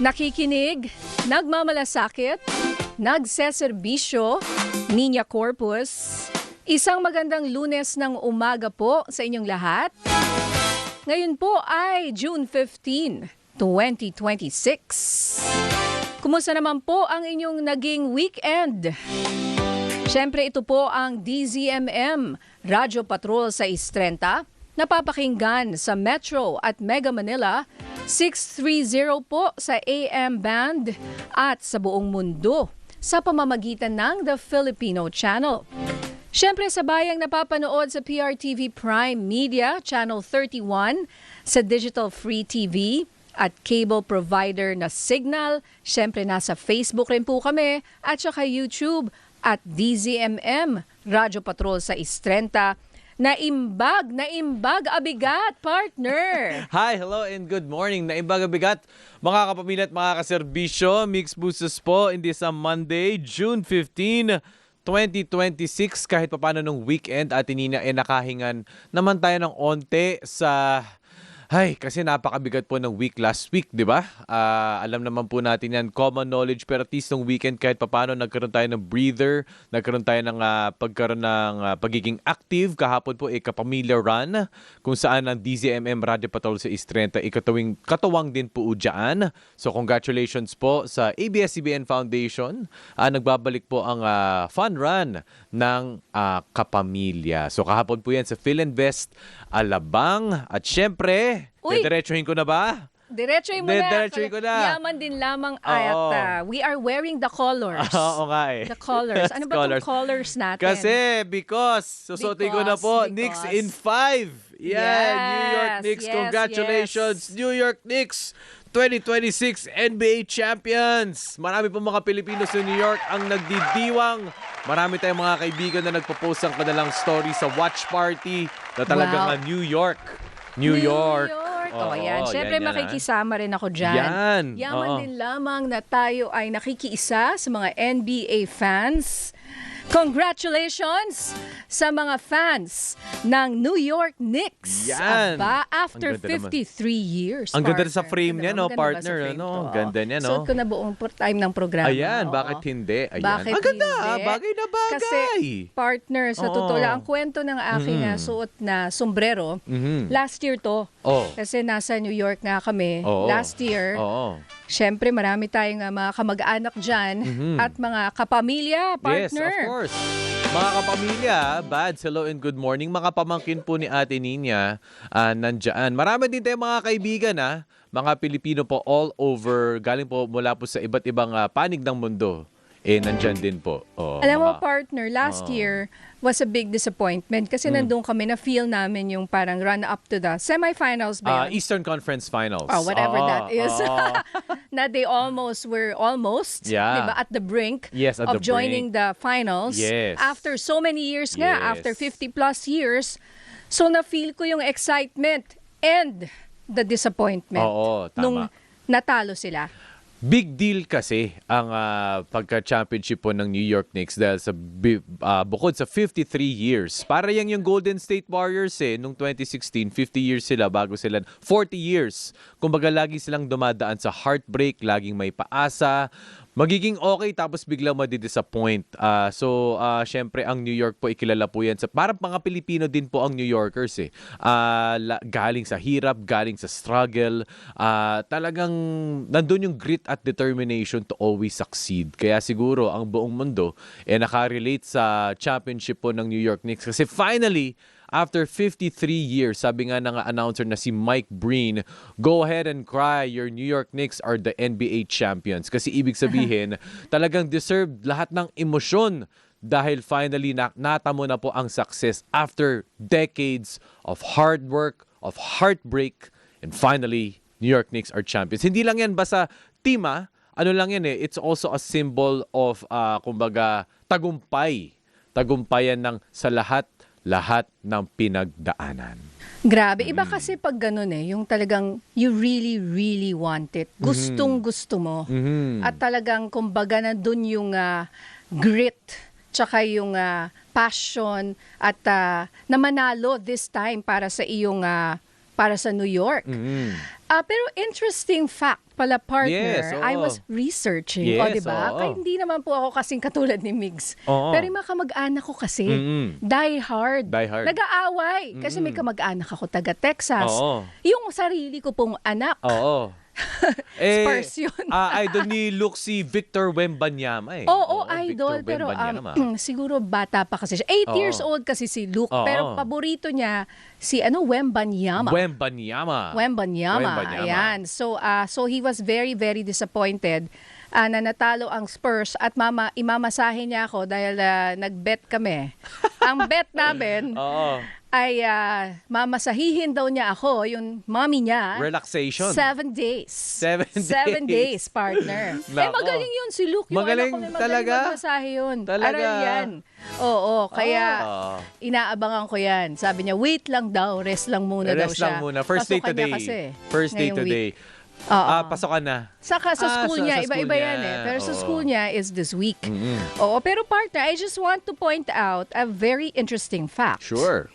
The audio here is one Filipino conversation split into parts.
Nakikinig, nagmamalasakit, nagseserbisyo, Niña Corpus. Isang magandang Lunes ng umaga po sa inyong lahat. Ngayon po ay June 15, 2026. Kumusta naman po ang inyong naging weekend? Siyempre ito po ang DZMM Radyo Patrol sa 630, napapakinggan sa Metro at Mega Manila 630 po sa AM band at sa buong mundo sa pamamagitan ng The Filipino Channel. Siyempre sa bayang napapanood sa PRTV Prime Media, Channel 31, sa Digital Free TV at cable provider na Signal. Siyempre nasa Facebook rin po kami at saka YouTube at DZMM Radyo Patrol sa 630. Naimbag abigat, partner. Hi, hello and good morning. Naimbag abigat, mga kapamilya at mga kaserbisyo. Mix Boosters po in this Monday, June 15, 2026. Kahit papano nung weekend at Nina nakahingan naman tayo ng onte sa... kasi napakabigat po ng week last week, di ba? Alam naman po natin yan, common knowledge, pero at least nung weekend kahit papano nagkaroon tayo ng breather, nagkaroon tayo ng pagkaroon ng pagiging active. Kahapon po kapamilya run, kung saan ang DZMM Radio Patrol sa Istrenta, katuwang din po dyan. So congratulations po sa ABS-CBN Foundation. Nagbabalik po ang fun run ng kapamilya. So kahapon po yan sa Philinvest Alabang. At syempre, diretsuhin ko na ba? Diretsuhin mo na. Diretsuhin ko na. Yaman din lamang ay at we are wearing the colors. Oo nga eh. The colors. Ano ba itong colors natin? Kasi susutin ko na po, Knicks in 5. Yeah, New York Knicks. Congratulations, New York Knicks. 2026 NBA Champions. Marami po mga Pilipino sa New York ang nagdidiwang. Marami tayong mga kaibigan na nagpo-post ng kanilang story sa watch party na talagang New York. New York. Yan. Siyempre makikisama rin ako dyan. Yan. Yaman din lamang na tayo ay nakikiisa sa mga NBA fans. Congratulations sa mga fans ng New York Knicks. Yan. Aba, after 53 years. Ang ganda sa frame niya, no, partner. Ganda niya, no? Suot ko na buong time ng programa. Ayan, bakit hindi? Ayan. Bakit ang ganda, hindi? bagay na bagay. Kasi, partner, sa totoo lang, ang kwento ng aking suot na sombrero, last year to. Kasi nasa New York nga kami last year. Siyempre, marami tayong mga kamag-anak dyan at mga kapamilya, partner. Yes, of course. Mga kapamilya, Bads, hello and good morning. Mga pamangkin po ni Ate Nina, nandyan. Marami din tayong mga kaibigan, mga Pilipino po all over, galing po mula po sa iba't ibang panig ng mundo. Nandyan din po. Alam mo, partner, last year was a big disappointment kasi nandun kami na feel namin yung parang run-up to the semifinals ba yun? Eastern Conference Finals. Whatever that is. Na they were almost, diba, at the brink of joining the finals. Yes. After so many years nga, after 50 plus years. So na-feel ko yung excitement and the disappointment nung natalo sila. Big deal kasi ang pagka-championship po ng New York Knicks dahil sa bukod sa 53 years. Para yung Golden State Warriors nung 2016, 50 years sila bago sila 40 years. Kumbaga lagi silang dumadaan sa heartbreak, laging may paasa. Magiging okay tapos biglang madidisappoint. Syempre ang New York po ikilala po yan. Parang mga Pilipino din po ang New Yorkers galing sa hirap, galing sa struggle. Talagang nandun yung grit at determination to always succeed. Kaya siguro ang buong mundo nakarelate sa championship po ng New York Knicks. Kasi finally, after 53 years, sabi nga ng announcer na si Mike Breen, go ahead and cry, your New York Knicks are the NBA champions. Kasi ibig sabihin, talagang deserved lahat ng emosyon dahil finally natamo na po ang success after decades of hard work, of heartbreak, and finally, New York Knicks are champions. Hindi lang yan basta team, ano lang yan it's also a symbol of, kumbaga, tagumpay. Tagumpayan ng sa lahat ng pinagdaanan. Grabe. Iba kasi pag ganun yung talagang you really, really want it. Gustong-gusto mo. At talagang kumbaga na dun yung grit, tsaka yung passion at na manalo this time para sa iyong para sa New York. Pero interesting fact pala, partner, Yes, oo. I was researching. Yes, diba? oo. Kaya hindi naman po ako kasing katulad ni Migs. Oo. Pero yung mga kamag-anak ko kasi, die hard. Die hard. Nag-aaway. Kasi may kamag-anak ako taga-Texas. Oo. Yung sarili ko pong anak. Oo. Spurs yun. Idol ni Luke si Victor Wembanyama eh. Oo, Victor idol. Pero Wembanyama. siguro bata pa kasi siya. 8 Oo. years old kasi si Luke. Oo. Pero paborito niya si Wembanyama. Wembanyama. Wembanyama. Ayan. So he was very, very disappointed na natalo ang Spurs at imamasahe niya ako dahil nag-bet kami. Ang bet namin Oo. ay mamasahihin daw niya ako, yung mommy niya. Relaxation. 7 days. 7 7 days, partner. Nako. Magaling yun si Luke. Yung Magaling anak ko, may talaga? magmasahe yun. Talaga? Aral yan. Oo, kaya Ah. inaabangan ko yan. Sabi niya, wait lang daw, rest lang muna daw Rest siya. lang muna. First day Pasukan niya today. kasi, First day ngayong today. week. Oo. Pasokan na. Saka sa school sa niya, school iba-iba niya. yan eh. Pero sa Oo. school niya is this week. Oo, pero partner, I just want to point out a very interesting fact. Sure.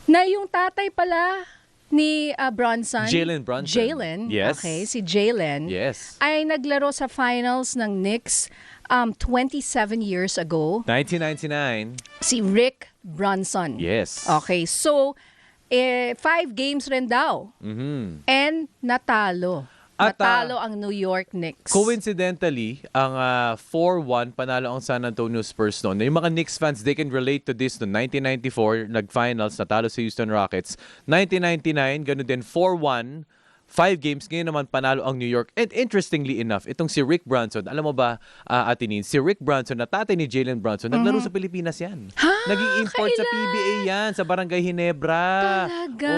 Na yung tatay pala ni Bronson. Jalen Brunson. Jalen. Yes. Okay, si Jalen. Yes. Ay naglaro sa finals ng Knicks 27 years ago. 1999. Si Rick Brunson. Yes. Okay, so 5 games rin daw. And natalo. At, Natalo ang New York Knicks. Coincidentally, ang 4-1 panalo ang San Antonio Spurs noon. Yung mga Knicks fans, they can relate to this noon. 1994, nag-finals, natalo sa Houston Rockets. 1999, ganun din, 4-1. 5 games, ngayon naman panalo ang New York. And interestingly enough, itong si Rick Brunson, alam mo ba, Atinin, si Rick Brunson, na tatay ni Jalen Brunson, naglaro sa Pilipinas yan. Naging import sa Kailan? PBA yan, sa Barangay Ginebra. Talaga?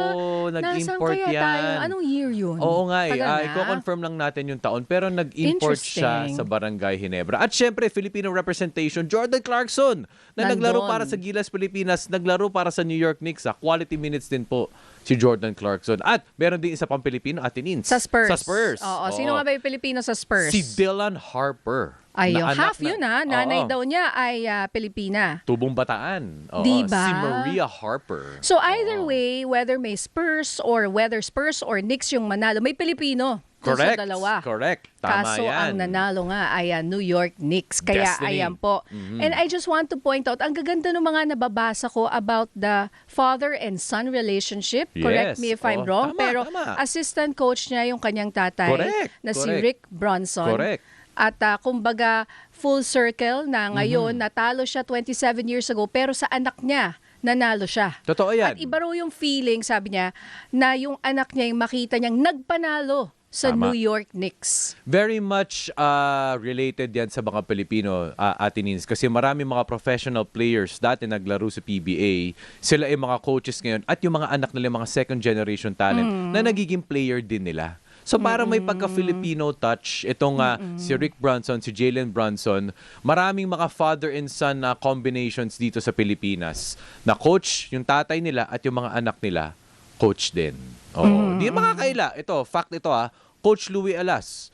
Oo, nag-import Nasaan kaya yan. tayo? Anong year yun? Oo nga eh. Tagal na? I-confirm lang natin yung taon. Pero nag-import siya Interesting. sa Barangay Ginebra. At syempre, Filipino representation, Jordan Clarkson, na naglaro Nandun. para sa Gilas Pilipinas, naglaro para sa New York Knicks. Quality minutes din po si Jordan Clarkson. At meron din isa pang Pilipino, Atinins. Sa Spurs. Sa Spurs. Oo. Sino nga ba yung Pilipino sa Spurs? Si Dylan Harper. Ayun. na anak Half yun Nanay Oo. daw niya ay Pilipina. Tubong Bataan. Oo. Diba? Si Maria Harper. So either way, whether may Spurs or Knicks yung manalo, may Pilipino. Dun Correct. Sa dalawa. Correct. Tama Kaso yan. ang nanalo nga ay New York Knicks. Kaya Destiny. ayan po. And I just want to point out, ang gaganda ng mga nababasa ko about the father and son relationship. Correct Yes. me if I'm Oh, wrong. tama, Pero tama. assistant coach niya yung kanyang tatay Correct. na si Correct. Rick Brunson. Correct. At kumbaga full circle na ngayon, natalo siya 27 years ago pero sa anak niya, nanalo siya. Totoo yan. At iba raw yung feeling, sabi niya, na yung anak niya yung makita niyang nagpanalo sa Tama. New York Knicks. Very much related yan sa mga Pilipino Atinins kasi marami mga professional players dati naglaro sa PBA. Sila ay mga coaches ngayon at yung mga anak nila, mga second generation talent na nagiging player din nila. So para may pagka-Filipino touch, itong si Rick Brunson, si Jalen Brunson, maraming mga father and son na combinations dito sa Pilipinas na coach yung tatay nila at yung mga anak nila, coach din. Oo. Di makakaila. Ito, fact ito Coach Louie Alas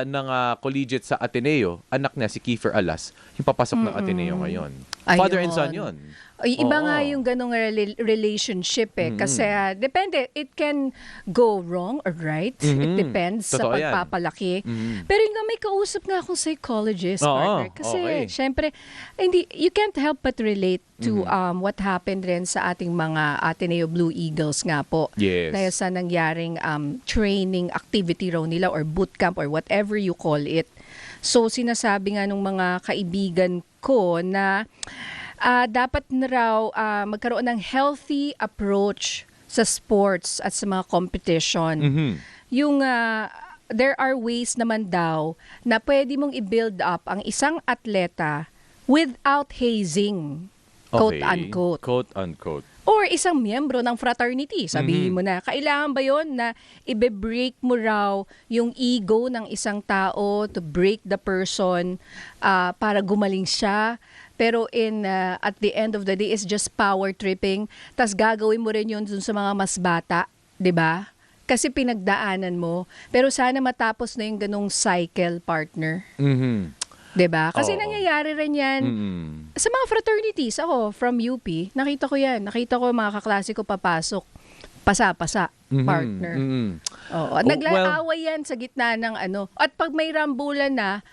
ng collegiate sa Ateneo, anak niya si Kiefer Alas, yung papasok ng Ateneo ngayon. Father and son yun. Ay, iba Oo. nga yung ganong relationship kasi depende, it can go wrong or right. It depends sa Totoo yan. pagpapalaki. Pero yung nga may kausap nga akong psychologist, Oo, partner. Kasi okay. syempre, you can't help but relate to what happened rin sa ating mga Ateneo Blue Eagles nga po. Yes. Dahil sa nangyaring training activity raw nila or bootcamp or whatever you call it. So sinasabi nga nung mga kaibigan ko na dapat na raw magkaroon ng healthy approach sa sports at sa mga competition. Yung there are ways naman daw na pwede mong i-build up ang isang atleta without hazing, quote-unquote. Quote-unquote. Or isang miyembro ng fraternity, sabihin mo na. Kailangan ba yon na ibe-break mo raw yung ego ng isang tao to break the person para gumaling siya? Pero at the end of the day, it's just power tripping. Tas gagawin mo rin yun dun sa mga mas bata, di ba? Kasi pinagdaanan mo. Pero sana matapos na yung ganong cycle, partner. Diba? Kasi Oo. nangyayari rin yan sa mga fraternities. Ako, from UP, nakita ko yan. Nakita ko mga kaklase ko papasok. pasa-pasa, partner. Oo. At Oh, naglaaway yan sa gitna ng ano. At pag may rambulan na,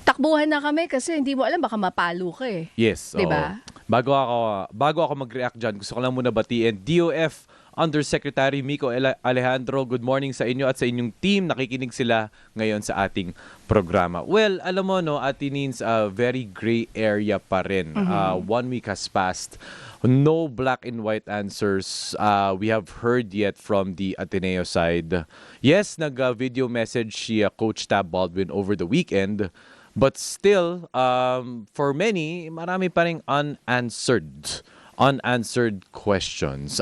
takbuhan na kami kasi hindi mo alam, baka mapalo ka eh. Yes. Diba? Oo. Bago ako mag-react dyan, gusto ko lang muna batiin DOF Undersecretary Mico Alejandro, good morning sa inyo at sa inyong team. Nakikinig sila ngayon sa ating programa. Well, alam mo, no, Ate Nins, very gray area pa rin. 1 week has passed. No black and white answers we have heard yet from the Ateneo side. Yes, nag-video message si Coach Tab Baldwin over the weekend. But still, for many, marami pa rin unanswered questions.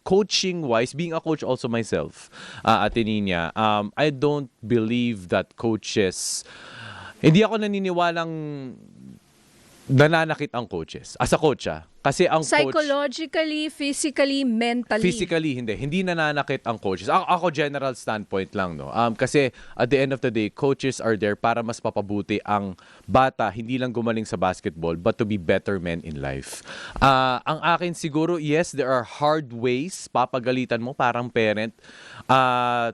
Coaching-wise, being a coach also myself, Ate Nina, I don't believe that coaches, hindi ako naniniwalang nananakit ang coaches. As a coach, kasi ang coach... Psychologically, physically, mentally. Physically, hindi nananakit ang coaches. Ako general standpoint lang, no. Kasi at the end of the day, coaches are there para mas papabuti ang bata, hindi lang gumaling sa basketball, but to be better men in life. Ang akin siguro, yes, there are hard ways, papagalitan mo parang parent,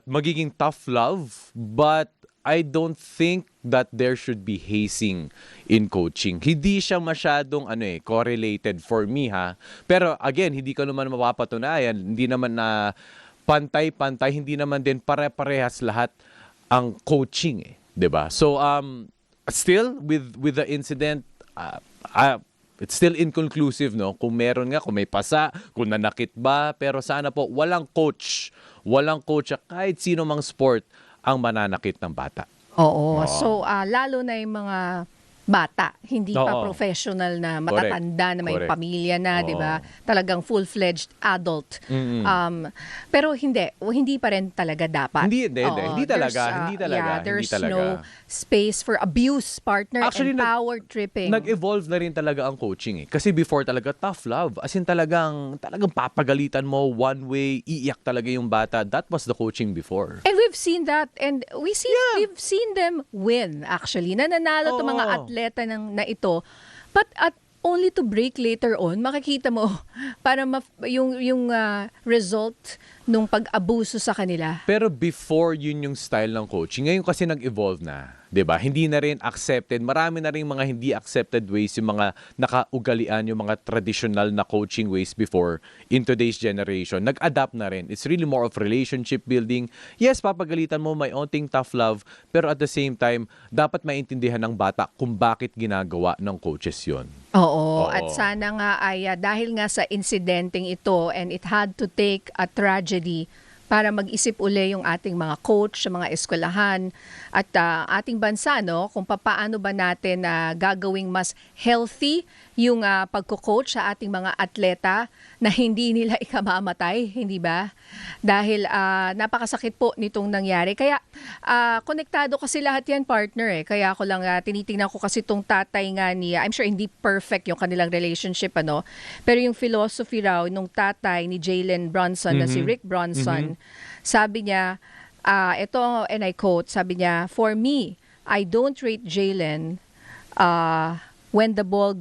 magiging tough love, but I don't think that there should be hazing in coaching. Hindi siya masyadong correlated for me, ha. Pero again, hindi ko naman mapapatunayan, hindi naman na pantay-pantay, hindi naman din pare-parehas lahat ang coaching, 'di ba? So still with the incident, it's still inconclusive, no? Kung meron nga, kung may pasa, kung nanakit ba, pero sana po walang coach kahit sino mang sport ang mananakit ng bata. Oo. So, lalo na yung mga bata, hindi pa Oo. professional na matatanda na may Correct. pamilya na, Oo. 'di ba? Talagang full-fledged adult. Pero hindi pa rin talaga dapat. Hindi talaga. Yeah, there's Hindi talaga. no space for abuse, partner, Actually, and power tripping. Nag-evolve na rin talaga ang coaching, eh. Kasi before talaga tough love. As in talagang papagalitan mo one way, iiyak talaga yung bata. That was the coaching before. And we've seen that, and we've seen them win, actually. Nananalo to mga atleta na ito. But only to break later on, makikita mo para yung result nung pag-abuso sa kanila. Pero before yun yung style ng coaching, ngayon kasi nag-evolve na. 'Di ba? Hindi na rin accepted. Marami na rin mga hindi accepted ways, yung mga nakaugalian, yung mga traditional na coaching ways before in today's generation. Nag-adapt na rin. It's really more of relationship building. Yes, papagalitan mo, may onting tough love, pero at the same time, dapat maintindihan ng bata kung bakit ginagawa ng coaches yun. Oo. At sana nga ay dahil nga sa insidenteng ito, and it had to take a tragedy para mag-isip uli yung ating mga coach sa mga eskwelahan at ating bansa, no, kung paano ba natin gagawing mas healthy yung pagko-coach sa ating mga atleta na hindi nila ikamamatay, hindi ba? Dahil napakasakit po nitong nangyari. Kaya konektado kasi lahat yan, partner, eh. Kaya ako lang tinitingnan ko kasi tong tatay nga niya. I'm sure hindi perfect yung kanilang relationship, ano. Pero yung philosophy raw nung tatay ni Jalen Brunson na si Rick Brunson, sabi niya, ito, and I quote, sabi niya, "For me, I don't rate Jalen when the ball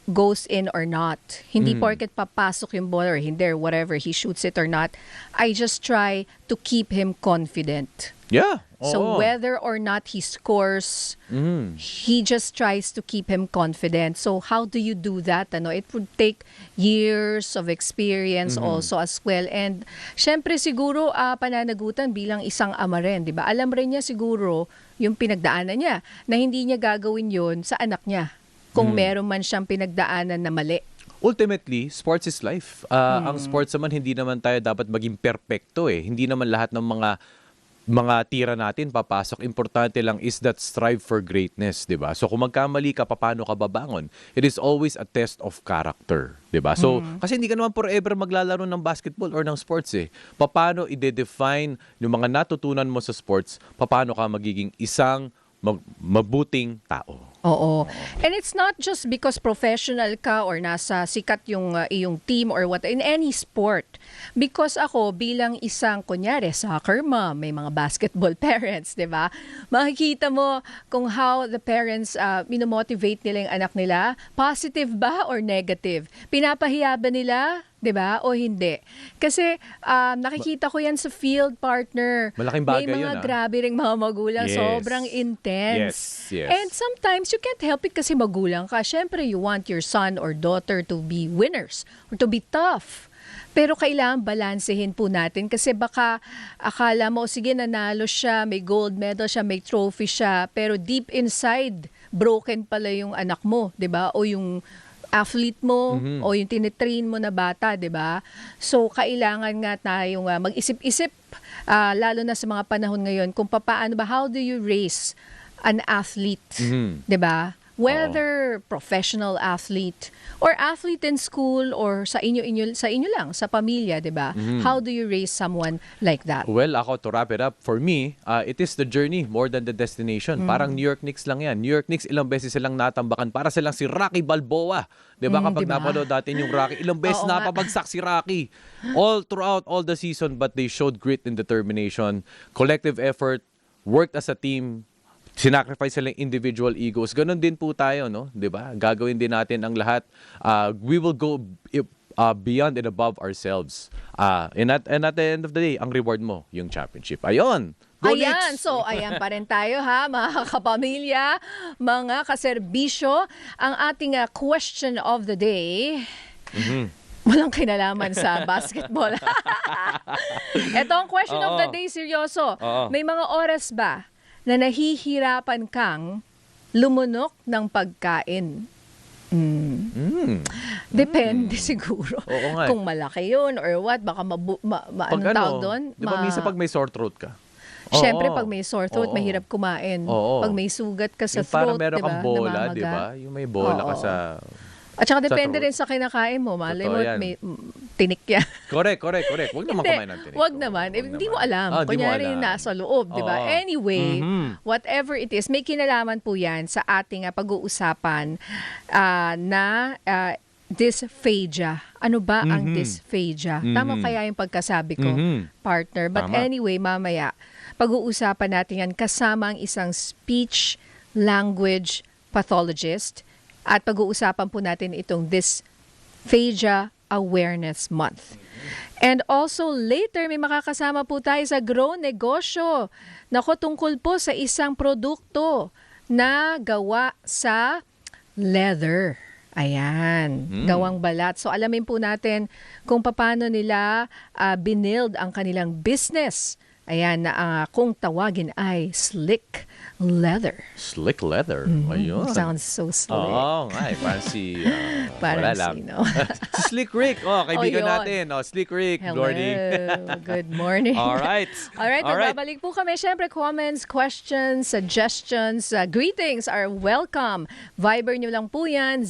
goes in or not. Hindi porket papasok yung ball or hindi, or whatever, he shoots it or not. I just try to keep him confident." Yeah. So whether or not he scores, he just tries to keep him confident. So how do you do that? Ano? It would take years of experience also as well. And syempre siguro pananagutan bilang isang ama rin, di ba? Alam rin niya siguro yung pinagdaanan niya na hindi niya gagawin yun sa anak niya kung meron man siyang pinagdaanan na mali. Ultimately, sports is life. Ang sports naman, hindi naman tayo dapat maging perfecto, eh. Hindi naman lahat ng mga tira natin papasok. Importante lang is that strive for greatness, 'di ba? So kung magkamali ka, paano ka babangon? It is always a test of character, 'di ba? So kasi hindi ka naman forever maglalaro ng basketball or ng sports, eh. Paano i-define yung mga natutunan mo sa sports? Paano ka magiging isang mabuting tao? Oo. And it's not just because professional ka or nasa sikat yung iyong team or what, in any sport. Because ako bilang isang, kunyari, soccer mom, may mga basketball parents, di ba? Makikita mo kung how the parents minomotivate nila yung anak nila. Positive ba or negative? Pinapahiya ba nila 'Di ba? O hindi. Kasi nakikita ko yan sa field, partner. Malaking bagay May yun, mga grabe ring mga magulang, Yes. sobrang intense. Yes. And sometimes you can't help it kasi magulang ka. Siyempre, you want your son or daughter to be winners or to be tough. Pero kailangan balansehin po natin kasi baka akala mo, sige, nanalo siya, may gold medal siya, may trophy siya, pero deep inside, broken pala yung anak mo, 'di ba? O yung athlete mo o yung tinitrain mo na bata, 'di ba? So kailangan nga tayong mag-isip-isip lalo na sa mga panahon ngayon kung paano ba, how do you raise an athlete, 'di ba? Whether professional athlete or athlete in school or sa inyo lang, sa pamilya, 'di ba? How do you raise someone like that? Well, ako, to wrap it up, for me, it is the journey more than the destination. Parang New York Knicks lang yan. New York Knicks, ilang beses silang natambakan. Para silang si Rocky Balboa. Diba kapag diba? napanood natin yung Rocky, ilang beses Oo nga. napabagsak si Rocky. All throughout all the season, but they showed grit and determination, collective effort, worked as a team, sinacrifice sila yung individual egos. Ganon din po tayo, no? 'Di ba? Gagawin din natin ang lahat. We will go beyond and above ourselves. And at the end of the day, ang reward mo, yung championship. Ayun! Go Ayan, Knicks! so ayan pa rin tayo ha, mga kapamilya, mga kaserbisyo. Ang ating question of the day, walang kinalaman sa basketball. Ito ang question of the day, seryoso. Oo. May mga oras ba na nahihirapan kang lumunok ng pagkain? Depende siguro. Oo nga eh. Kung malaki yun or what, baka anong tawag doon? Di ba minsan pag may sore throat ka? Siyempre, Oo. pag may sore throat, Oo. mahirap kumain. Oo. Pag may sugat ka sa Yung parang throat, meron diba, kang bola, namamaga. di ba? Yung may bola ka Oo. sa... At saka sa depende throat. rin sa kinakain mo. Malay mo, Totoo yan. may tinik yan. Correct. Huwag naman Hindi, kumain ng tinik. wag naman. Eh, hindi mo alam. Di mo Kunyari, alam. nasa loob, di ba? Oo. Anyway, whatever it is, may kinalaman po yan sa ating pag-uusapan na dysphagia. Ano ba ang dysphagia? Tama kaya yung pagkasabi ko, partner? But Tama. anyway, mamaya, pag-uusapan natin yan kasama ang isang speech language pathologist at pag-uusapan po natin itong Dysphagia Awareness Month. And also later may makakasama po tayo sa Grow Negosyo. Nako, tungkol po sa isang produkto na gawa sa leather. Ayan, gawang balat. So alamin po natin kung paano nila binild ang kanilang business. Ayan, na kung tawagin ay slick leather. Slick leather. Ayun. Sounds so slick. Oo nga, fancy. Parang wala lang. sino? Si Slick Rick. Kaibigan yun. natin. Slick Rick. Hello, Morning. good morning. Alright. Alright, magbabalik po kami. Siyempre, comments, questions, suggestions, greetings are welcome. Viber nyo lang po yan,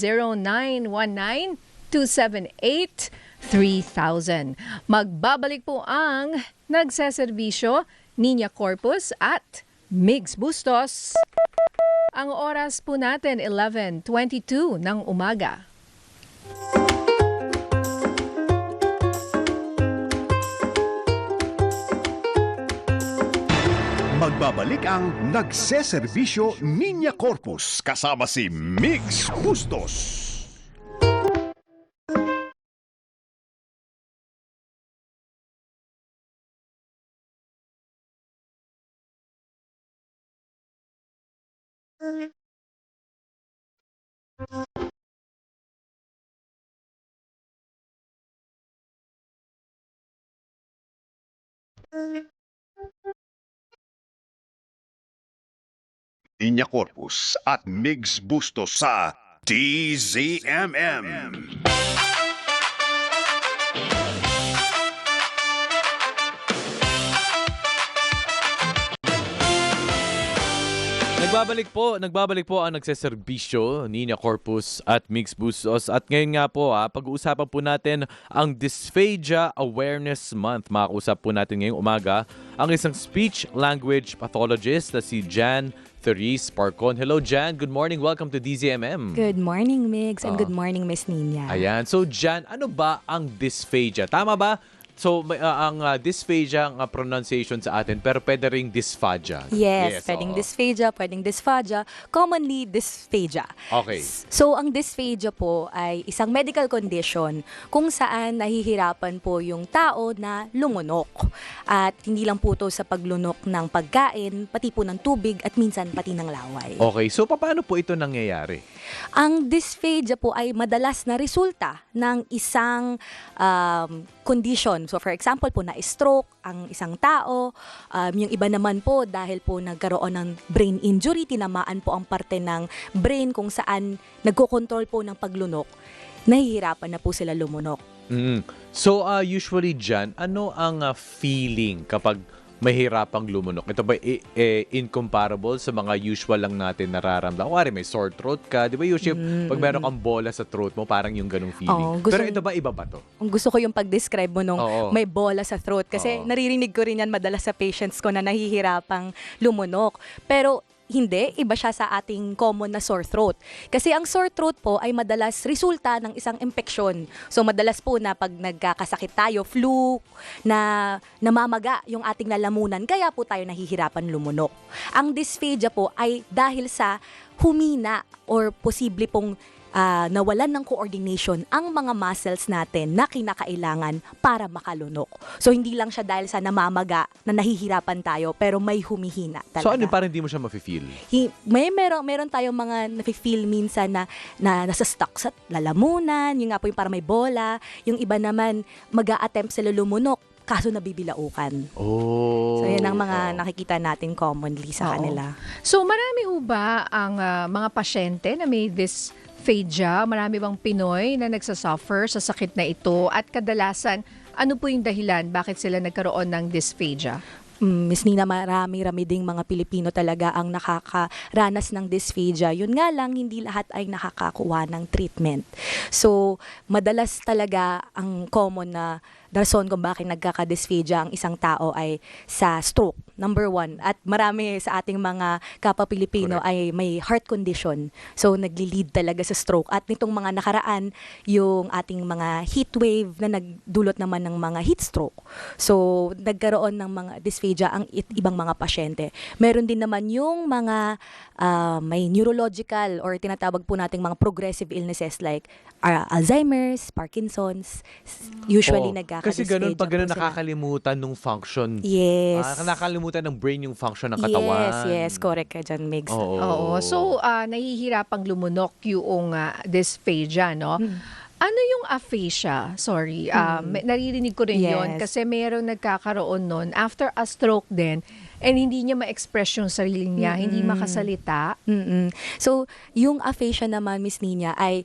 0919-278-3000. Magbabalik po ang nagseserbisyo, Nina Corpus at Migs Bustos. Ang oras po natin, 11:22 ng umaga. Magbabalik ang nagseserbisyo Niña Corpus kasama si Migs Bustos. Niña Corpus at Migs Bustos sa DZMM. Nagbabalik po ang nagseserbisyo, Nina Corpus at Migs Bustos. At ngayon nga po, pag-uusapan po natin ang Dysphagia Awareness Month. Makakusap po natin ngayong umaga ang isang speech language pathologist na si Jan Therese Parcon. Hello Jan, good morning. Welcome to DZMM. Good morning, Migs, and good morning, Miss Nina. Ayan. So Jan, ano ba ang dysphagia? Tama ba? So, ang dysphagia, ang pronunciation sa atin, pero pwede ring dysphagia. Yes, pwedeng oo. dysphagia, pwedeng dysphagia, commonly dysphagia. Okay. So, ang dysphagia po ay isang medical condition kung saan nahihirapan po yung tao na lumunok. At hindi lang po to sa paglunok ng pagkain, pati po ng tubig at minsan pati ng laway. Okay, so paano po ito nangyayari? Ang dysphagia po ay madalas na resulta ng isang condition. So for example po, na-stroke ang isang tao. Yung iba naman po dahil po nagkaroon ng brain injury, tinamaan po ang parte ng brain kung saan nagkokontrol po ng paglunok. Nahihirapan na po sila lumunok. So, usually dyan, ano ang feeling kapag mahirapang lumunok? Ito ba incomparable sa mga usual lang natin nararamdaman? Kuwari may sore throat ka, di ba usually pag meron kang bola sa throat mo, parang yung ganong feeling. Oo, Pero ito ba, iba ba to? Ang gusto ko yung pag-describe mo nung Oo. may bola sa throat. Kasi Oo. naririnig ko rin yan madalas sa patients ko na nahihirapang lumunok. Pero hindi, iba siya sa ating common na sore throat. Kasi ang sore throat po ay madalas resulta ng isang impeksyon. So madalas po na pag nagkakasakit tayo, flu, na namamaga yung ating lalamunan, kaya po tayo nahihirapan lumunok. Ang dysphagia po ay dahil sa humina or posible pong nawalan ng coordination ang mga muscles natin na kinakailangan para makalunok. So hindi lang siya dahil sa namamaga na nahihirapan tayo pero may humihina talaga. So, ano parang hindi mo siya mafe-feel? Meron tayong mga nafe-feel minsan na nasa stuck sa lalamunan, yung nga po yung parang may bola, yung iba naman mag-a-attempt sila lumunok kaso nabibilaukan. Oh. So yan ang mga nakikita natin commonly sa kanila. So marami ho ba ang mga pasyente na may dysphagia? Marami bang Pinoy na nagsasuffer sa sakit na ito? At kadalasan, ano po yung dahilan bakit sila nagkaroon ng dysphagia? Miss Nina, marami ding mga Pilipino talaga ang nakakaranas ng dysphagia. Yun nga lang, hindi lahat ay nakakakuha ng treatment. So, madalas talaga ang common na rason kung bakit nagkaka-dysphagia ang isang tao ay sa stroke, number 1. At marami sa ating mga kapwa Pilipino ay may heart condition. So, nagli-lead talaga sa stroke. At nitong mga nakaraan, yung ating mga heat wave na nagdulot naman ng mga heat stroke. So, nagkaroon ng mga dysphagia ang ibang mga pasyente. Meron din naman yung mga may neurological or tinatawag po nating mga progressive illnesses like Alzheimer's, Parkinson's. Usually Kasi ganun, pag ganun po sila. nakakalimutan nung function. Yes. Nakakalimutan ng brain yung function ng katawan. Yes, correct ka dyan, Migs. Oo. So, nahihirapang lumunok yung dysphagia, no? Ano yung aphasia? Sorry. Naririnig ko rin yon Yes. kasi mayroong nagkakaroon nun after a stroke din and hindi niya ma-express yung sarili niya, hindi makasalita. So, yung aphasia naman, Miss Nina, ay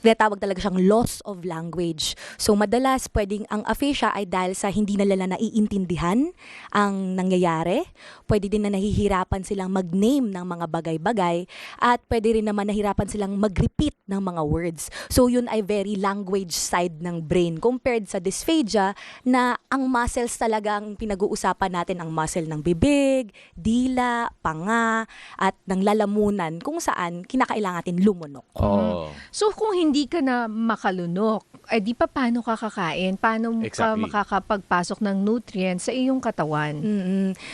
tinatawag talaga siyang loss of language. So madalas pwedeng ang aphasia ay dahil sa hindi nila naiintindihan ang nangyayari. Pwede din na nahihirapan silang mag-name ng mga bagay-bagay at pwede rin naman nahihirapan silang mag-repeat ng mga words. So yun ay very language side ng brain compared sa dysphagia na ang muscles talaga ang pinag-uusapan natin, ang muscle ng bibig, dila, panga at ng lalamunan kung saan kinakailangan natin lumunok. Oo. So kung hindi ka na makalunok, di pa paano ka kakain? Paano ka Exactly. makakapagpasok ng nutrients sa iyong katawan?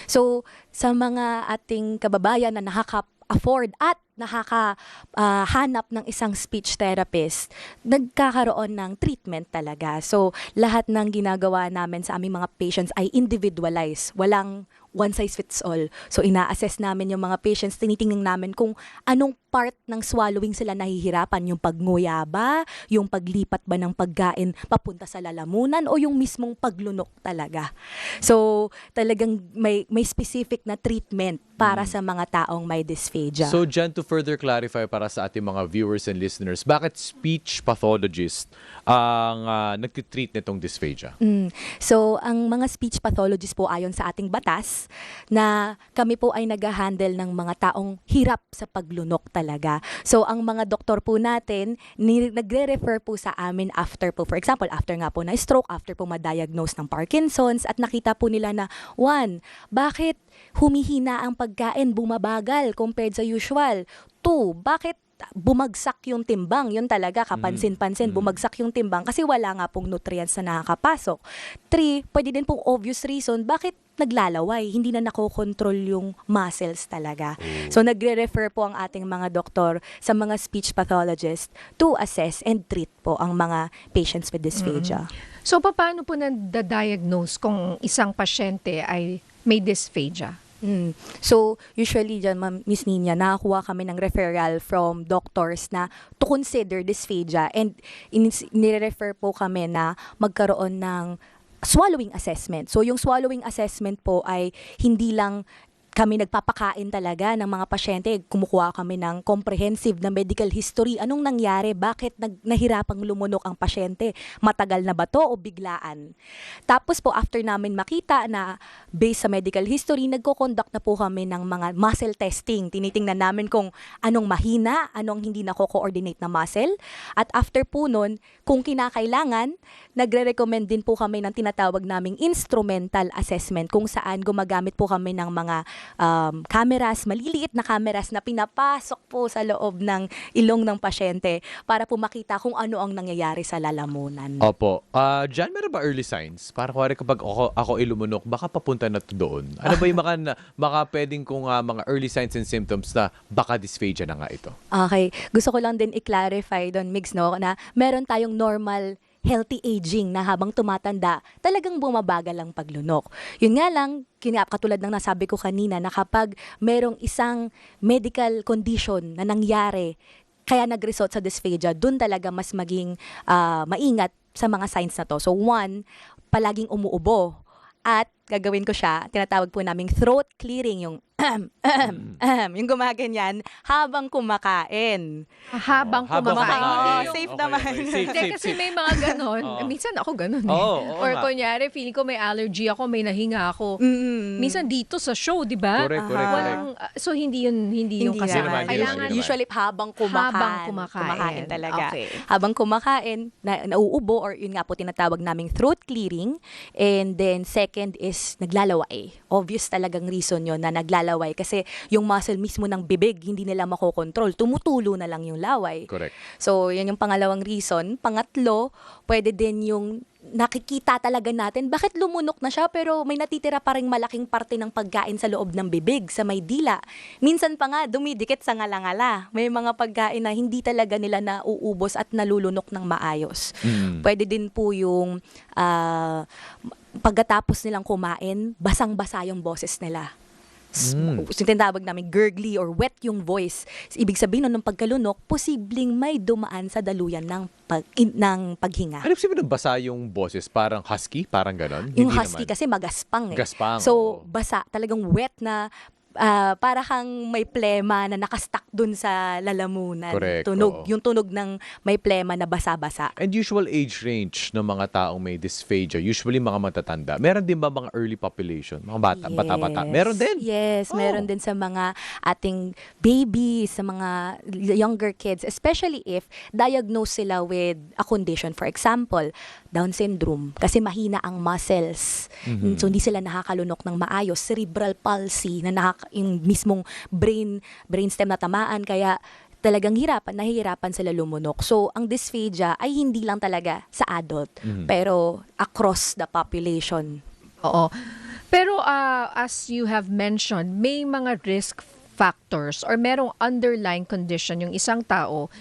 So, sa mga ating kababayan na nakaka-afford at nakakahanap ng isang speech therapist, nagkakaroon ng treatment talaga. So, lahat ng ginagawa namin sa aming mga patients ay individualized. Walang one size fits all. So, ina-assess namin yung mga patients, tinitingnan namin kung anong part ng swallowing sila nahihirapan. Yung pagnguya ba, yung paglipat ba ng pagkain papunta sa lalamunan, o yung mismong paglunok talaga. So, talagang may specific na treatment para sa mga taong may dysphagia. So, dyan to further clarify para sa ating mga viewers and listeners, bakit speech pathologist ang nagtitreat nitong dysphagia? So, ang mga speech pathologists po ayon sa ating batas na kami po ay nag-handle ng mga taong hirap sa paglunok talaga. So, ang mga doktor po natin, nagre-refer po sa amin after po, for example, after nga po na stroke, after po ma-diagnose ng Parkinson's, at nakita po nila na, 1, bakit humihina ang pagkain, bumabagal compared sa usual? 2, bakit bumagsak yung timbang. Yun talaga, kapansin-pansin, bumagsak yung timbang kasi wala nga pong nutrients na nakakapasok. 3, pwede din pong obvious reason bakit naglalaway, hindi na nakokontrol yung muscles talaga. So nagre-refer po ang ating mga doktor sa mga speech pathologist to assess and treat po ang mga patients with dysphagia. So paano po na-diagnose kung isang pasyente ay may dysphagia? So, usually dyan, Miss Nina, nakakuha kami ng referral from doctors na to consider dysphagia and nire-refer po kami na magkaroon ng swallowing assessment. So, yung swallowing assessment po ay hindi lang kami nagpapakain talaga ng mga pasyente. Kumukuha kami ng comprehensive na medical history. Anong nangyari? Bakit nahirapang lumunok ang pasyente? Matagal na ba to o biglaan? Tapos po, after namin makita na based sa medical history, nagko-conduct na po kami ng mga muscle testing. Tinitingnan namin kung anong mahina, anong hindi nako-coordinate na muscle. At after po nun, kung kinakailangan, nagre-recommend din po kami ng tinatawag naming instrumental assessment kung saan gumagamit po kami ng mga cameras, maliliit na cameras na pinapasok po sa loob ng ilong ng pasyente para po makita kung ano ang nangyayari sa lalamunan. Opo. Diyan, meron ba early signs? Para kuwari kapag ako ilumunok, baka papunta na to doon. Ano ba yung baka pwedeng kung mga early signs and symptoms na baka dysphagia na nga ito? Okay. Gusto ko lang din i-clarify doon, Migs, no, na meron tayong normal healthy aging na habang tumatanda, talagang bumabagal ang paglunok. Yun nga lang, katulad ng nasabi ko kanina, na kapag merong isang medical condition na nangyari, kaya nag-result sa dysphagia, dun talaga mas maging maingat sa mga signs na to. So 1, palaging umuubo. At gagawin ko siya, tinatawag po naming throat clearing, yung yung gumaganyan habang kumakain. Habang habang kumakain. kumakain. Hindi Safe Okay, naman. okay. Safe, Hindi, safe, kasi safe. may mga ganon. Minsan ako ganon eh. Oo, Or nga. kunyari, feeling ko may allergy ako, may nahinga ako. Minsan dito sa show, di ba? Correct, correct, correct. Walang, so hindi yun yung Hindi kasama. naman, hindi Kailangan naman. Usually habang kumakain. Habang kumakain. Talaga. Okay. Habang kumakain, nauubo or yun nga po tinatawag naming throat clearing. And then second is naglalaway. Obvious talagang reason yun na naglalaway kasi yung muscle mismo ng bibig hindi nila makokontrol. Tumutulo na lang yung laway. Correct. So, yan yung pangalawang reason. Pangatlo, pwede din yung nakikita talaga natin, bakit lumunok na siya pero may natitira pa ring malaking parte ng pagkain sa loob ng bibig, sa may dila. Minsan pa nga, dumidikit sa ngalangala. May mga pagkain na hindi talaga nila nauubos at nalulunok ng maayos. Pwede din po yung pagkatapos nilang kumain, basang-basa yung boses nila. Tinatawag namin gurgly or wet yung voice. Ibig sabihin nun, ng pagkalunok, posibleng may dumaan sa daluyan ng paghinga. Ano sabi ng basa yung boses? Parang husky? Parang ganon? Yung Hindi husky naman. kasi magaspang eh. Gaspang, So, oo. basa, talagang wet na para kang may plema na nakastuck dun sa lalamunan. Correct, Tunog, oo. yung tunog ng may plema na basa-basa. And usual age range ng mga taong may dysphagia, usually mga matatanda. Meron din ba mga early population? Mga bata-bata? Meron din? Yes, Oh. meron din sa mga ating babies, sa mga younger kids, especially if diagnosed sila with a condition. For example, Down syndrome, kasi mahina ang muscles. So, hindi sila nakakalunok ng maayos. Cerebral palsy, na yung mismong brainstem na tamaan, kaya talagang nahihirapan sila lumunok. So, ang dysphagia ay hindi lang talaga sa adult, pero across the population. Oo. Pero as you have mentioned, may mga risk factors or merong underlying condition yung isang tao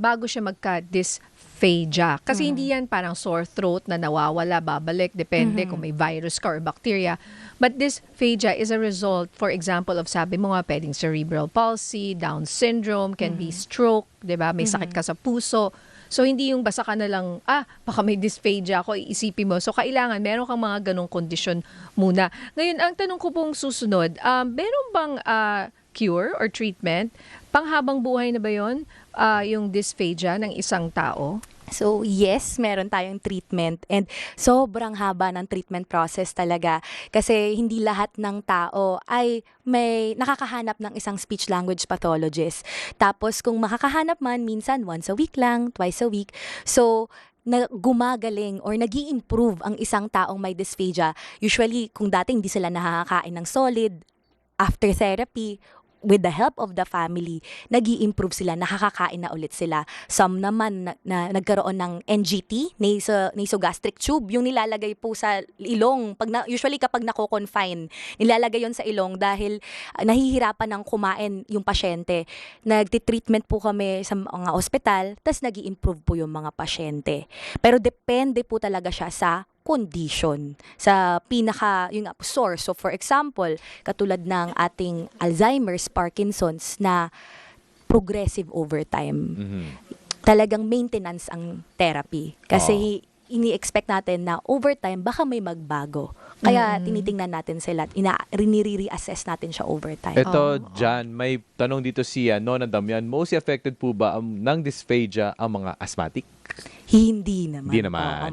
bago siya magka-dysphagia. Kasi hindi yan parang sore throat na nawawala, babalik, depende kung may virus ka or bacteria. But dysphagia is a result, for example, of sabi mo nga, pwedeng cerebral palsy, Down syndrome, can be stroke, di ba? May sakit ka sa puso. So, hindi yung basta ka na lang, baka may dysphagia ako, iisipin mo. So, kailangan, meron kang mga ganong kondisyon muna. Ngayon, ang tanong ko pong susunod, meron bang cure or treatment? Panghabang buhay na ba yun, yung dysphagia ng isang tao? So, yes, meron tayong treatment and sobrang haba ng treatment process talaga kasi hindi lahat ng tao ay may nakakahanap ng isang speech language pathologist. Tapos, kung makakahanap man, minsan once a week lang, twice a week. So, na gumagaling or nag-i-improve ang isang taong may dysphagia. Usually, kung dating hindi sila nakakain ng solid, after therapy, with the help of the family, nag-i-improve sila, nakakakain na ulit sila. Some naman na nagkaroon ng NGT, nasogastric tube, yung nilalagay po sa ilong. Usually kapag nako-confine, nilalagay yon sa ilong dahil nahihirapan ng kumain yung pasyente. Nagti-treatment po kami sa mga ospital, tas nag-i-improve po yung mga pasyente. Pero depende po talaga siya sa condition, sa yung source. So for example, katulad ng ating Alzheimer's, Parkinson's na progressive over time. Talagang maintenance ang therapy. Kasi ini-expect natin na over time baka may magbago. Kaya tinitingnan natin sila at rinire-reassess natin siya over time. Ito, Jan, may tanong dito si Nona Damian. Mostly affected po ba ng dysphagia ang mga asthmatic? Hindi naman.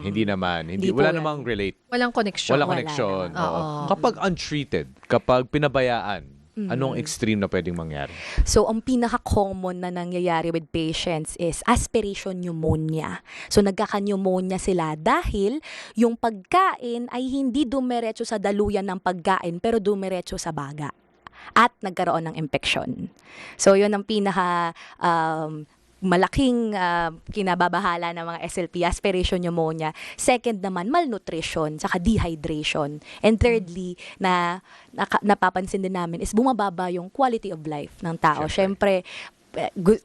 Hindi naman. Hindi po Wala yan. namang relate. Walang connection. Walang connection. naman. Oo. Kapag untreated, kapag pinabayaan, anong extreme na pwedeng mangyari? So, ang pinaka-common na nangyayari with patients is aspiration pneumonia. So, nagkaka-pneumonia sila dahil yung pagkain ay hindi dumiretso sa daluyan ng pagkain pero dumiretso sa baga at nagkaroon ng infection. So, yun ang pinaka malaking kinababahala ng mga SLP, aspiration pneumonia. Second naman, malnutrition, saka dehydration. And thirdly, napapansin din namin is bumababa yung quality of life ng tao. Siyempre,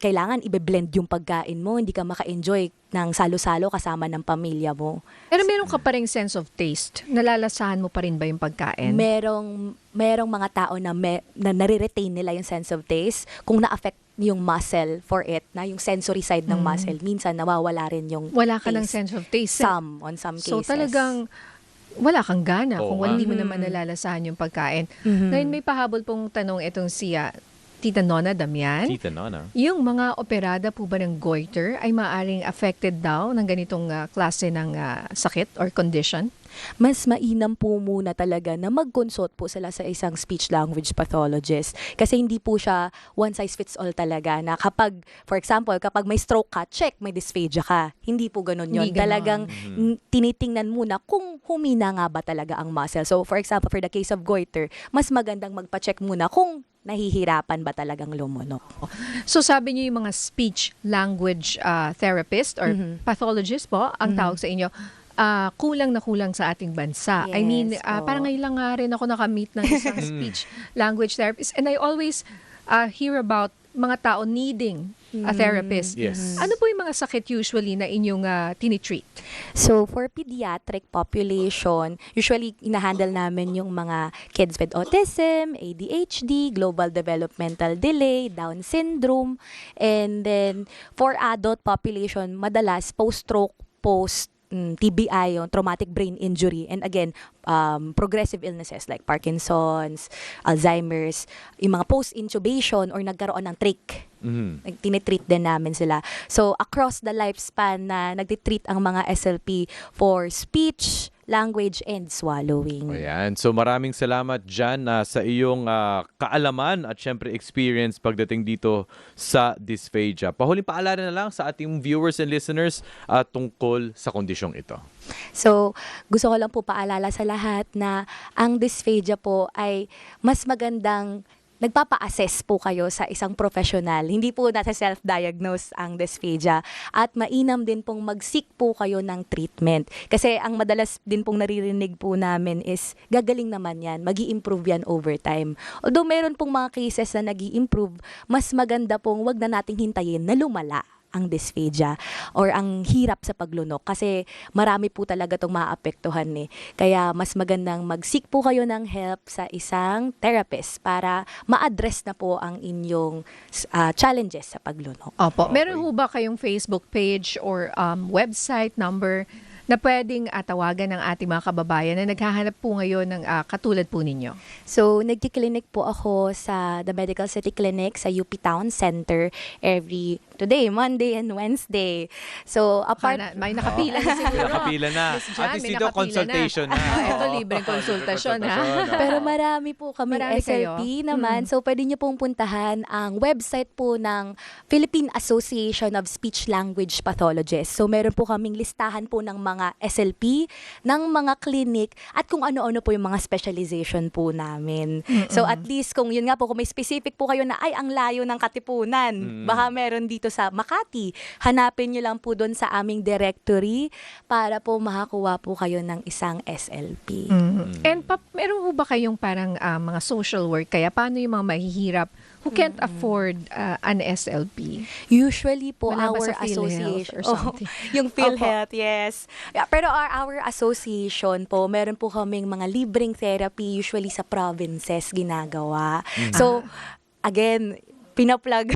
kailangan i-blend yung pagkain mo, hindi ka maka-enjoy ng salo-salo kasama ng pamilya mo. Pero meron ka pa rin sense of taste. Nalalasahan mo pa rin ba yung pagkain? Merong mga tao na nare-retain nila yung sense of taste. Kung na-affect yung muscle for it, na yung sensory side ng muscle, minsan nawawala rin yung Wala ka ng taste. sense of taste. On some cases. So talagang wala kang gana Oo kung nga. hindi mo naman nalalasahan yung pagkain. Ngayon may pahabol pong tanong itong siya, Tita Nona Damian. Tita Nona. Yung mga operada po ba ng goiter ay maaring affected daw ng ganitong klase ng sakit or condition? Mas mainam po muna talaga na mag-consult po sila sa isang speech language pathologist kasi hindi po siya one size fits all talaga na kapag, for example, kapag may stroke ka, check, may dysphagia ka. Hindi po ganun yun. Hindi ganon. Talagang tinitingnan muna kung humina nga ba talaga ang muscle. So, for example, for the case of goiter, mas magandang magpa-check muna kung nahihirapan ba talagang lumunok. So sabi niyo yung mga speech language therapist or pathologist po ang tawag sa inyo, kulang na kulang sa ating bansa. I mean, Yes, parang ngayon lang nga rin ako nakamit ng isang speech language therapist and I always hear about mga tao needing a therapist. Yes. Ano po yung mga sakit usually na inyong tinitreat? So, for pediatric population, usually inahandle namin yung mga kids with autism, ADHD, global developmental delay, Down syndrome, and then for adult population, madalas post-stroke, TBI, yung traumatic brain injury, and again, progressive illnesses like Parkinson's, Alzheimer's, yung mga post-intubation or nagkaroon ng trach. Tinitreat din namin sila. So, across the lifespan na nagtitreat ang mga SLP for speech, language, and swallowing. Ayan. So maraming salamat dyan sa iyong kaalaman at syempre experience pagdating dito sa dysphagia. Pahuling paalala na lang sa ating viewers and listeners tungkol sa kondisyong ito. So, gusto ko lang po paalala sa lahat na ang dysphagia po ay mas magandang nagpapa-assess po kayo sa isang professional. Hindi po nasa self-diagnose ang dysphagia. At mainam din pong mag-seek po kayo ng treatment. Kasi ang madalas din pong naririnig po namin is, gagaling naman yan, mag-i-improve yan over time. Although meron pong mga cases na nag-i-improve, mas maganda pong wag na nating hintayin na lumala ang dysphagia or ang hirap sa paglunok kasi marami po talaga itong maaapektuhan eh. Kaya mas magandang mag-seek po kayo ng help sa isang therapist para ma-address na po ang inyong challenges sa paglunok. Opo. Meron ho ba kayong Facebook page or website number na pwedeng tawagan ng ating mga kababayan na naghahanap po ngayon ng katulad po ninyo? So, nagkiklinik po ako sa The Medical City Clinic sa UP Town Center every today, Monday and Wednesday. So, apart... May nakapila na siguro. Nakapila na. Miss Jan, At least may dito, nakapila consultation na. Ito, libreng konsultasyon, ha? Pero marami po kami Marami SLP kayo? naman. So, pwede nyo pong puntahan ang website po ng Philippine Association of Speech Language Pathologists. So, meron po kaming listahan po ng mga SLP, ng mga clinic, at kung ano-ano po yung mga specialization po namin. So, at least kung yun nga po, kung may specific po kayo na, ay, ang layo ng Katipunan, baka meron dito sa Makati, hanapin nyo lang po doon sa aming directory para po makakuha po kayo ng isang SLP. And meron po ba kayong parang mga social work? Kaya paano yung mga mahihirap who can't afford an SLP? Usually po, Wala ba our sa PhilHealth association, or something? yung PhilHealth, yes. Yeah, pero our association po, meron po kaming mga libreng therapy usually sa provinces ginagawa. So, again, pinaplug,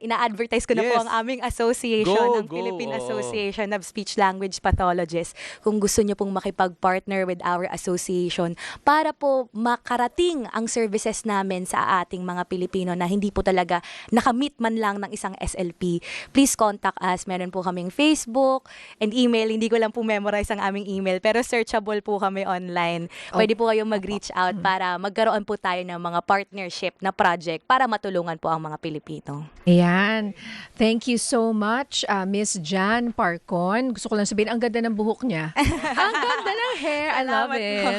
ina-advertise ko na po Yes. ang aming association, Go, ang go, Philippine oo. Association of Speech Language Pathologists. Kung gusto nyo pong makipag-partner with our association para po makarating ang services namin sa ating mga Pilipino na hindi po talaga nakamit man lang ng isang SLP, please contact us. Meron po kaming Facebook and email. Hindi ko lang po memorize ang aming email, pero searchable po kami online. Pwede po kayong mag-reach out para magkaroon po tayo ng mga partnership na project para matulungan po ang mga Pilipino. Ayan. Thank you so much, Miss Jan Parcon. Gusto ko lang sabihin, ang ganda ng buhok niya. Ang ganda ng hair. I love it.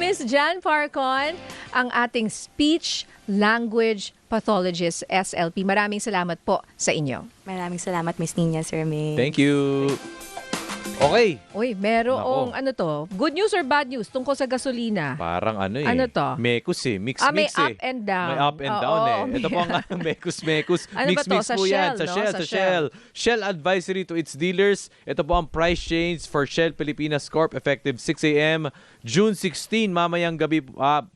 Miss Jan Parcon, ang ating speech language pathologist SLP. Maraming salamat po sa inyo. Maraming salamat, Miss Nina, Sir May. Thank you. Okay. Uy, merong Nako. ano to? Good news or bad news tungkol sa gasolina? Parang ano eh. Ano to? Mekos eh. Mix May eh. up and down. May up and Oo, down eh. Ito may- po ang mekos. Ano ba to? Mix Sa po yan. Shell, Sa no? Shell, Sa sa Shell. Shell advisory to its dealers. Ito po ang price change for Shell Pilipinas Corp effective 6 a.m. June 16, mamayang gabi.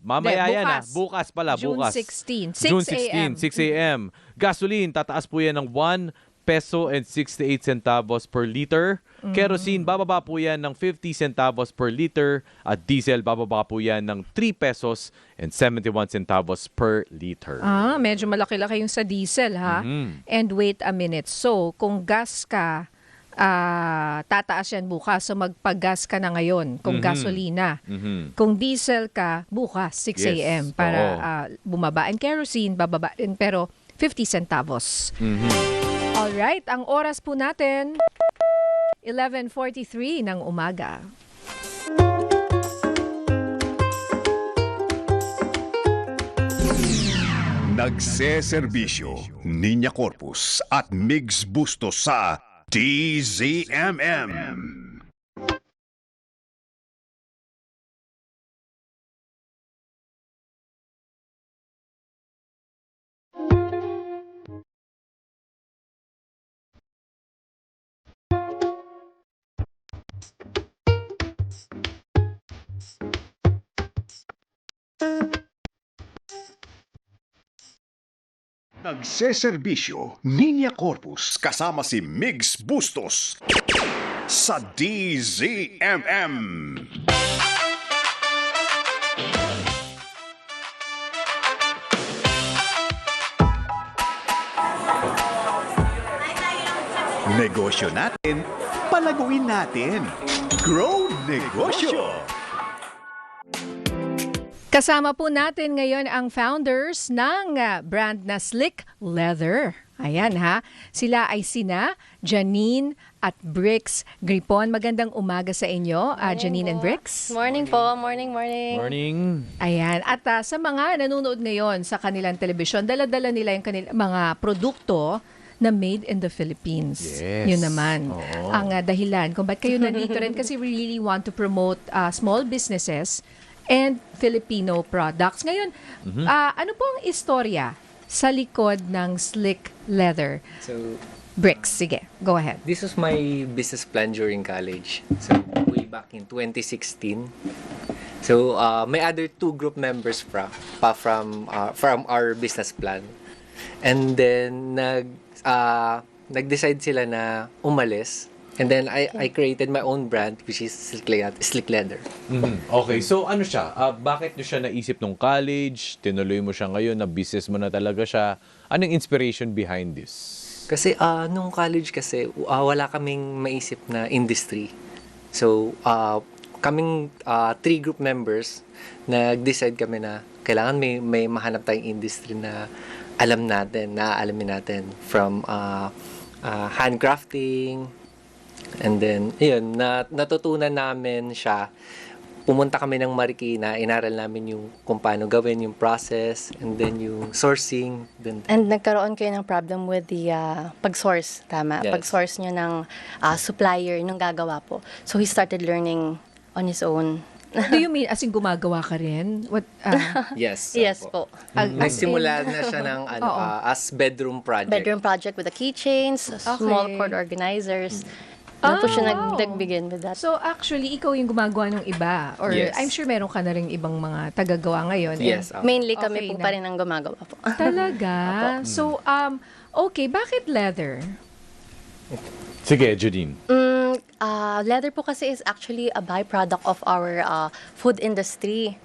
Mamaya Hindi, yan bukas. Bukas pala. June bukas. 16. 6 June a.m. 16, 6 a.m. Gasoline, tataas po yan ng 1 peso and 68 centavos per liter. Kerosene, bababa po yan ng 50 centavos per liter. At diesel, bababa po yan ng 3 pesos and 71 centavos per liter. Medyo malaki-laki yung sa diesel, ha? And wait a minute. So, kung gas ka, tataas yan bukas. So, magpag-gas ka na ngayon kung gasolina. Kung diesel ka, bukas, 6 Yes. a.m. para bumaba. And kerosene, bababa rin, pero 50 centavos. Alright, ang oras po natin, 11:43 ng umaga. Nagseserbisyo, Niña Corpus at Migs Bustos sa DZMM. Nagseserbisyo, Niña Corpus kasama si Migs Bustos sa DZMM. Negosyo natin, palaguin natin. Grow Negosyo! Kasama po natin ngayon ang founders ng brand na Slick Leather. Ayan ha. Sila ay sina Janine at Brix Gripon. Magandang umaga sa inyo, Janine and Brix. Morning po, morning. Morning. Ayan. At sa mga nanonood ngayon sa kanilang telebisyon, dala-dala nila yung mga produkto na made in the Philippines. Yes. Yun naman. Oo. Ang dahilan kung ba't kayo nandito rin kasi we really want to promote small businesses and Filipino products. Ngayon, ano po ang istorya sa likod ng Slick Leather? So, Brix, sige, go ahead. this was my business plan during college. So, way back in 2016. So, may other two group members from our business plan. And then, nag-decide sila na umalis And then I created my own brand, which is Slick Leather. Okay, so ano siya? Bakit nyo siya naisip nung college? Tinuloy mo siya ngayon? Na business mo na talaga siya? Anong inspiration behind this? Kasi nung college kasi, wala kaming maisip na industry. So, kaming 3 group members, nag-decide kami na kailangan may mahanap tayong industry na alamin natin from handcrafting, and then yun, natutunan namin siya. Pumunta kami ng Marikina, inaral namin yung kung paano gawin yung process, and then yung sourcing. And nagkaroon kayo ng problem with the pag-source, tama? Yes. Pag-source nyo ng supplier nung gagawa po. So he started learning on his own. Do you mean as in gumagawa ka rin? What, Yes. Yes opo. po. as in- Nagsimula na siya ng Oo. as bedroom project. Bedroom project with the keychains, small Okay. cord organizers. Doon po siya wow. nag-begin with that. So actually, ikaw yung gumagawa ng iba? Or Yes. I'm sure meron ka na rin ibang mga tagagawa ngayon. Yes. Mainly kami Okay po na. pa rin ang gumagawa po. Talaga? So, okay, bakit leather? Sige, Judine. Leather po kasi is actually a byproduct of our food industry.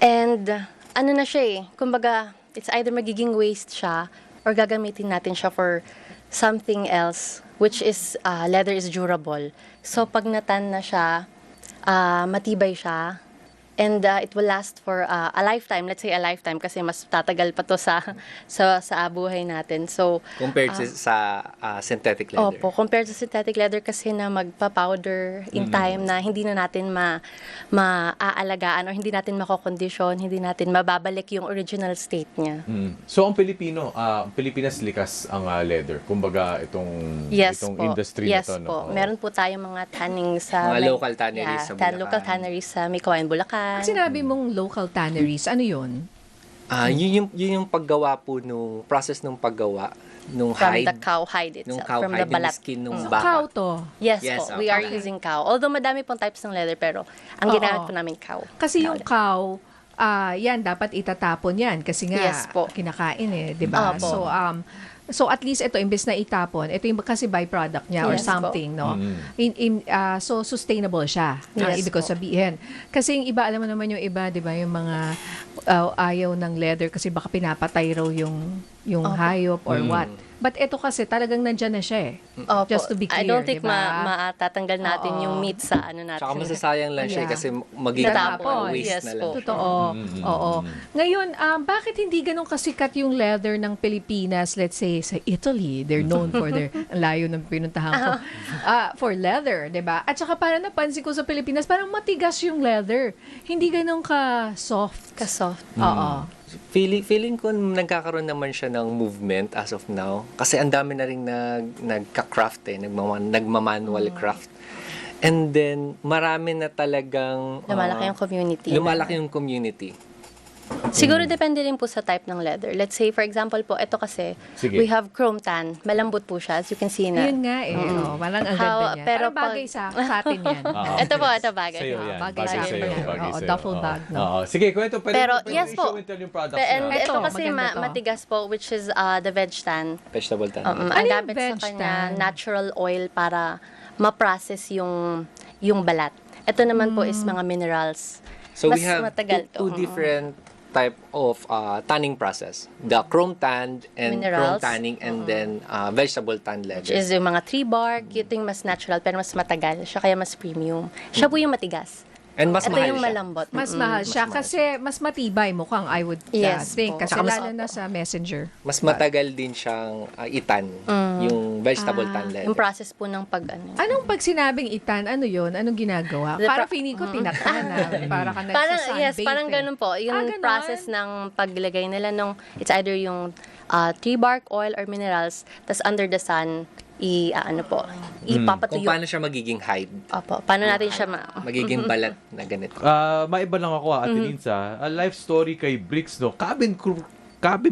And ano na siya eh, kumbaga, it's either magiging waste siya or gagamitin natin siya for something else, which is leather is durable. So pag natan na siya, matibay siya. And it will last for a lifetime. Let's say a lifetime kasi mas tatagal pa to sa buhay natin. So Compared sa synthetic leather. opo, compared sa synthetic leather kasi na magpa-powder in time na hindi na natin maaalagaan or hindi natin makokondisyon, hindi natin mababalik yung original state niya. So, ang Pilipinas likas ang leather. Kumbaga, itong industry Yes na to. po. No? Meron po tayong mga tanning sa Mga local tanneries sa Bulacan. local tanneries sa Mikawan, Bulacan. Pag sinabi mong local tanneries, ano yun? Yun yung paggawa po nung process nung paggawa nung From hide. the cow hide Nung itself, cow from hide, the balat. yung skin nung So, baka. cow to. Yes, Yes, po, we are okay. using cow. Although madami pong types ng leather, pero ang ginamit Oo. po namin cow. Kasi yung cow, yan, dapat itatapon yan. Kasi nga, Yes po. kinakain eh, di ba? Opo. So at least ito, imbes na itapon, ito yung kasi byproduct niya or Yes po. something, no? So sustainable siya, ang Yes ibig ko po. sabihin. Kasi yung iba, alam mo naman yung iba, di ba, yung mga ayaw ng leather kasi baka pinapatay raw yung hayop or what. But ito kasi talagang nandyan na siya eh. Opo. Just to be clear, I don't think di ba? matatanggal natin Oo. yung meat sa ano natin. Tsaka masasayang lang siya Yeah. kasi magiging Natapon. waste Yes na lang. po. Totoo. Oo. Ngayon, bakit hindi ganun kasikat yung leather ng Pilipinas? Let's say, sa Italy, they're known for their, ang layo ng pinuntahan ko, for leather, di ba? At saka parang napansin ko sa Pilipinas, parang matigas yung leather. Hindi ganun ka-soft. Ka-soft. Oo. Feeling ko nagkakaroon naman siya ng movement as of now. Kasi ang dami na rin nagka-craft eh, nagmamanual craft. And then, marami na talagang... Lumalaki yung community. Lumalaki yung community. Siguro depende rin po sa type ng leather. Let's say, for example po, ito kasi, Sige. we have chrome tan. Malambot po siya, as you can see na. Yun nga eh. Oh, parang ang ganda niya. pero Parang bagay sa atin yan. Ito po, ito bagay. Sa'yo yan. bagay Bagay sa'yo sa'yo. yan. Bagay Oo, sa'yo. duffel bag, no? Oo. Sige, kwento. Pero, yes po. I-show and tell yung products And na. ito Ito, kasi maganda to. matigas po, which is the veg tan. Vegetable tan. Ano Ang yung gamit veg sa kanya, tan? natural oil para ma-process yung balat. Ito naman po is mga minerals. So Mas we have matagal two to. different type of tanning process. The chrome tan and chrome Minerals. tanning and then vegetable tan Which leather. is yung mga tree bark, ito yung mas natural pero mas matagal. Siya kaya mas premium. Siya po yung matigas. And mas Ito mahal yung siya. malambot. Mas mahal siya kasi mas matibay mukhang I would Yes think. po. Kasi Tsaka mas- lalo na sa messenger. Mas matagal din siyang itan, yung vegetable tan leather. Yung process po ng pag-ano. Anong pag sinabing itan, ano yun? Anong ginagawa? The Parang pro- feeling ko tinatan na. Para ka Parang, nagsasunbathe. yes, parang ganun po. Yung ganun? process ng paglagay nila nung, it's either yung tree bark, oil, or minerals, tas under the sun, Kung ipapatuyo. paano siya magiging hide. Opo, paano natin siya Magiging balat na ganito. Maiba lang ako, Ate Linsa. A life story kay Bricks, no? Cabin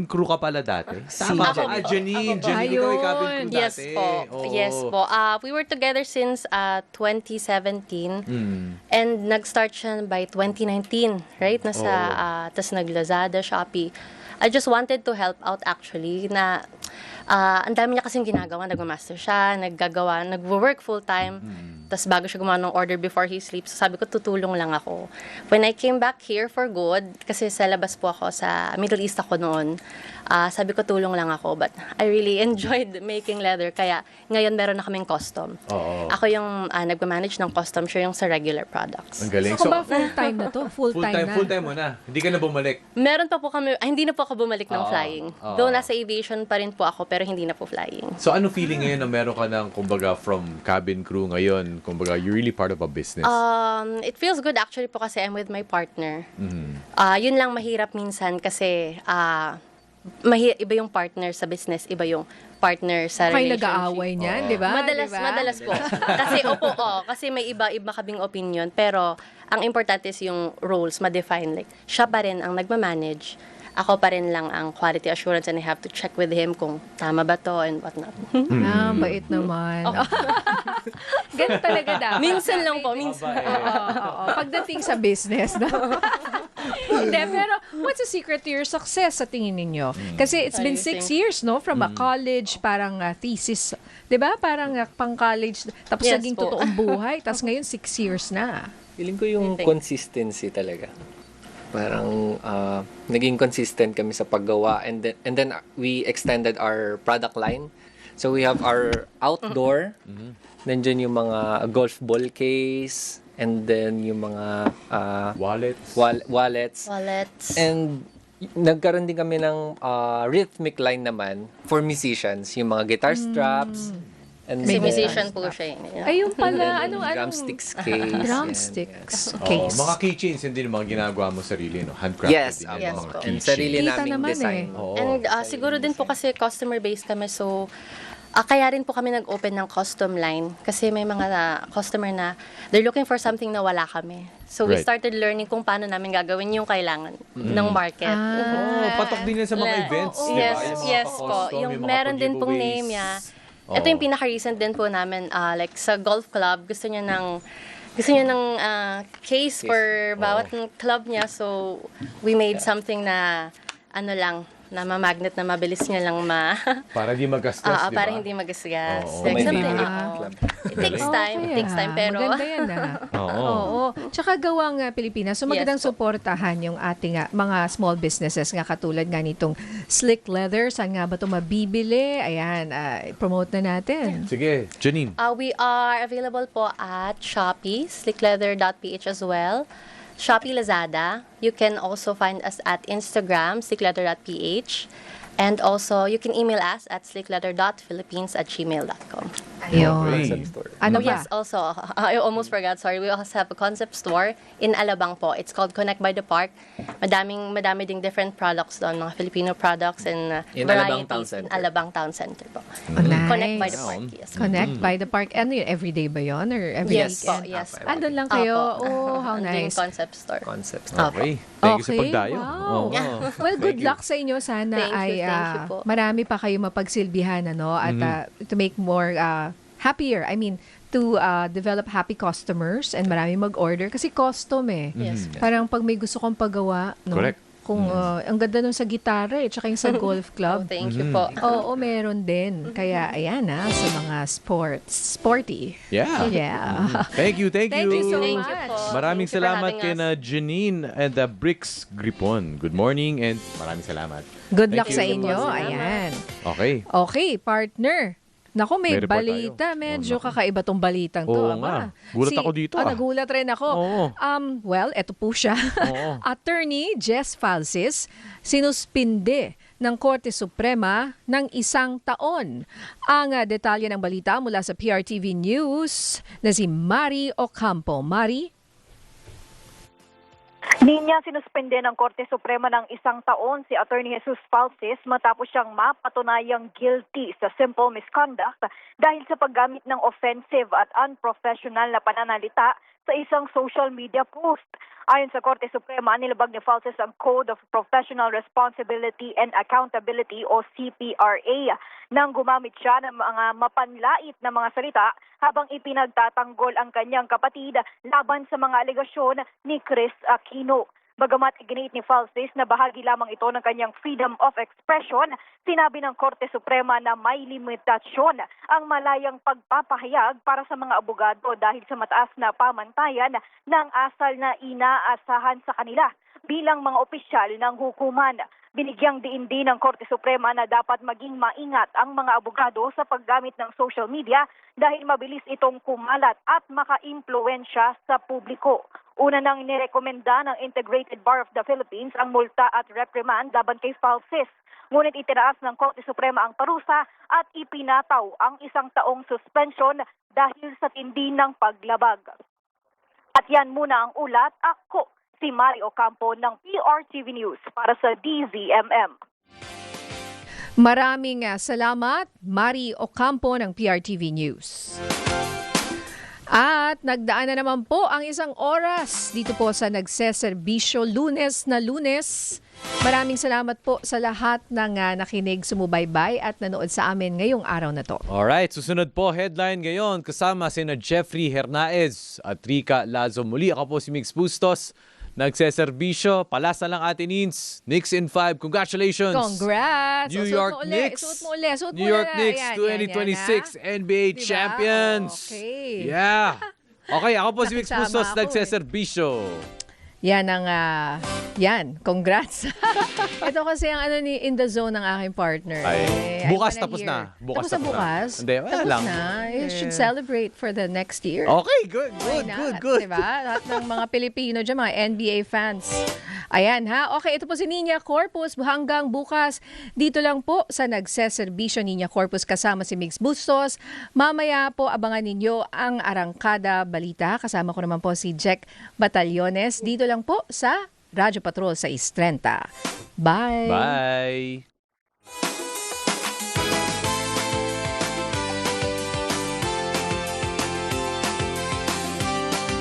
crew ka pala dati. Tama Ako ba? po. Janine, ikaw ay cabin crew dati. Yes po. Oo. Yes po. We were together since 2017 and nag-start siya by 2019, right? Tas nag-Lazada, Shopee. I just wanted to help out actually na ang dami niya kasing ginagawa. Nagmamaster siya, nagwo-work full-time. Tapos bago siya gumawa ng order before he sleeps, so sabi ko, tutulong lang ako. When I came back here for good, kasi sa labas po ako, sa Middle East ako noon, sabi ko, tulong lang ako. But I really enjoyed making leather. Kaya ngayon meron na kaming custom. Oo. Ako yung nagmamanage ng custom, siya yung sa regular products. Ang galing. So, ba full-time na to? Full-time na? Full-time mo na. Hindi ka na bumalik. Meron pa po kami, hindi na po ako bumalik ng Oo. flying. Oo. Though nasa aviation pa rin po ako, pero hindi na po flying. So, ano feeling ngayon na meron ka ng, kumbaga, from cabin crew ngayon? Kumbaga, you're really part of a business. It feels good actually po kasi I'm with my partner. Mhm. Yun lang mahirap minsan kasi iba yung partner sa business, iba yung partner sa Kayo relationship. nag-aaway niyan, di ba? Madalas po. Kasi kasi may iba kaming opinion, pero ang importante is yung roles ma-define, like siya pa rin ang nagma-manage. Ako pa rin lang ang quality assurance and I have to check with him kung tama ba to and whatnot. Bait naman. Ganun talaga dapat. Minsan lang po, minsan. Oo. Pagdating sa business, no? Hindi, pero what's the secret to your success sa tingin ninyo? Kasi it's been 6 years, no? From a college, parang thesis. 'Di ba? Parang pang-college, tapos Yes naging po. totoong buhay, tapos ngayon 6 years na. Feeling ko yung consistency talaga. Parang naging consistent kami sa paggawa and then we extended our product line. So we have our outdoor, nandiyan yung mga golf ball case, and then yung mga Wallets. wallets. And nagkaroon din kami ng rhythmic line naman for musicians, yung mga guitar straps. And Kasi then, musician po siya. Ayun pala, and then drumsticks drumsticks case. Drumsticks Oo, case. mga keychains, hindi yung mga ginagawa mo sarili, no? Handcrafted Yes, din yan, yes mga po. And keychains. sarili Kita naming naman design. Oo. And siguro din po kasi customer-based kami, so kaya rin po kami nag-open ng custom line kasi may mga customer na they're looking for something na wala kami. So we Right. started learning kung paano namin gagawin yung kailangan ng market. Oh, patok din yan sa mga events, di ba? Yes, Yung mga yes po. pa-custom, Yung mga meron din pong pa-giveaways. name niya. Oo. Ito yung pinaka-recent din po namin, like sa golf club, gusto niya ng case for bawat club niya. So, we made something na, na mamagnet na mabilis niya lang Para di magasgas, di ba? para hindi magasgas. Oo. Like May something, favorite club. It takes time, Okay, it takes time, pero Maganda yan, Oo. Oo. Tsaka gawang Pilipinas. So magandang Yes po. suportahan yung ating mga small businesses nga katulad nga nitong Slick Leather. Saan nga ba ito mabibili? Ayan, promote na natin. Sige, Janine. we are available po at Shopee, slickleather.ph as well. Shopee, Lazada. You can also find us at Instagram, slickleather.ph. And also, you can email us at slickleather.philippines@gmail.com. Ayun. Okay. Ano Oh, ba? yes, also, I almost forgot, sorry. We also have a concept store in Alabang po. It's called Connect by the Park. Madami ding different products doon, mga Filipino products and In Alabang varieties Town in Center. Alabang Town Center po. Oh, nice. Connect by the Park, yes. Connect by the Park. Ano yun? Everyday ba yun? Or every Yes po, weekend? yes. Andun lang kayo? Opo. Oh, how Doing nice. concept store. Concepts. Okay. Thank you sa Okay, pagdayo. wow. Oo. Well, good Thank you. luck sa inyo. Sana Thank you, ay thank you po. marami pa kayo mapagsilbihan at to make more happier. I mean, to develop happy customers and marami mag-order kasi custom eh. Yes. Parang pag may gusto kong pagawa, no? Correct. Kung ang ganda nun sa gitara tsaka yung sa golf Oh, club. thank you po. Oo, meron din. Kaya ayan sa mga sporty. Yeah. Yeah. Thank you, thank you. Thank you so Thank much. you po. Maraming Thank you for salamat having kay us. na Janine and the Bricks Gripon. Good morning and maraming salamat. Good Thank luck you. sa inyo. Salamat. Ayan. Okay. Okay, partner. Naku, may May report balita. tayo. Medyo Oh, naku. kakaiba tong balitang to. Oo nga. Gulat ako dito, Nagulat rin ako. Oo. Well, eto po siya. Oo. Attorney Jess Falsis, sinuspinde ng Korte Suprema ng 1 taon. Ang detalye ng balita mula sa PRTV News na si Mari Ocampo. Mari? Niya sinuspende ng Korte Suprema ng 1 taon si Attorney Jesus Falsis matapos siyang mapatunayang guilty sa simple misconduct dahil sa paggamit ng offensive at unprofessional na pananalita sa isang social media post. Ayon sa Korte Suprema, nilabag ni Falsis ang Code of Professional Responsibility and Accountability o CPRA nang gumamit siya ng mga mapanlait na mga salita habang ipinagtatanggol ang kanyang kapatid laban sa mga alegasyon ni Chris Aquino. Bagamat iginiit ni Falsis na bahagi lamang ito ng kanyang freedom of expression, sinabi ng Korte Suprema na may limitasyon ang malayang pagpapahayag para sa mga abogado dahil sa mataas na pamantayan ng asal na inaasahan sa kanila bilang mga opisyal ng hukuman. Binigyang diin din ng Korte Suprema na dapat maging maingat ang mga abogado sa paggamit ng social media dahil mabilis itong kumalat at maka-impluwensya sa publiko. Una nang nirekomenda ng Integrated Bar of the Philippines ang multa at reprimand laban kay Falsis. Ngunit itinaas ng Korte Suprema ang parusa at ipinataw ang 1 taong suspension dahil sa tindi ng paglabag. At yan muna ang ulat. Ako si Mari Ocampo ng PRTV News para sa DZMM. Maraming salamat, Mari Ocampo ng PRTV News. At nagdaan na naman po ang 1 oras dito po sa Nagseserbisyo Lunes na Lunes. Maraming salamat po sa lahat ng nakinig, sumubaybay at nanood sa amin ngayong araw na to. Alright, susunod po headline ngayon kasama sina Jeffrey Hernaez at Rica Lazo. Muli ako po si Mix Bustos. Nagseserbisyo, palasa lang Ate Nins. Knicks in 5. Congratulations! Congrats! New York Knicks! Suot mo uli. New York Knicks 2026 NBA Diba? Champions! Okay. Yeah! Okay, ako po si Mix Nakisama Bustos, ako Nagseserbisyo. Yan ang, congrats. Ito kasi ang ni In the Zone ng aking partner. Ay, bukas I wanna tapos hear. na. Bukas tapos na bukas? Hindi, wala tapos lang. na. You should celebrate for the next year. Okay, good. Why not? Diba? Lahat ng mga Pilipino dyan, mga NBA fans. Ayan ha. Okay, ito po si Nina Corpus. Hanggang bukas, dito lang po sa Nagseserbisyo Nina Corpus kasama si Mix Bustos. Mamaya po, abangan ninyo ang Arangkada Balita. Kasama ko naman po si Jack Batallones. Dito lang po sa Radyo Patrol sa 6:30. Bye! Bye!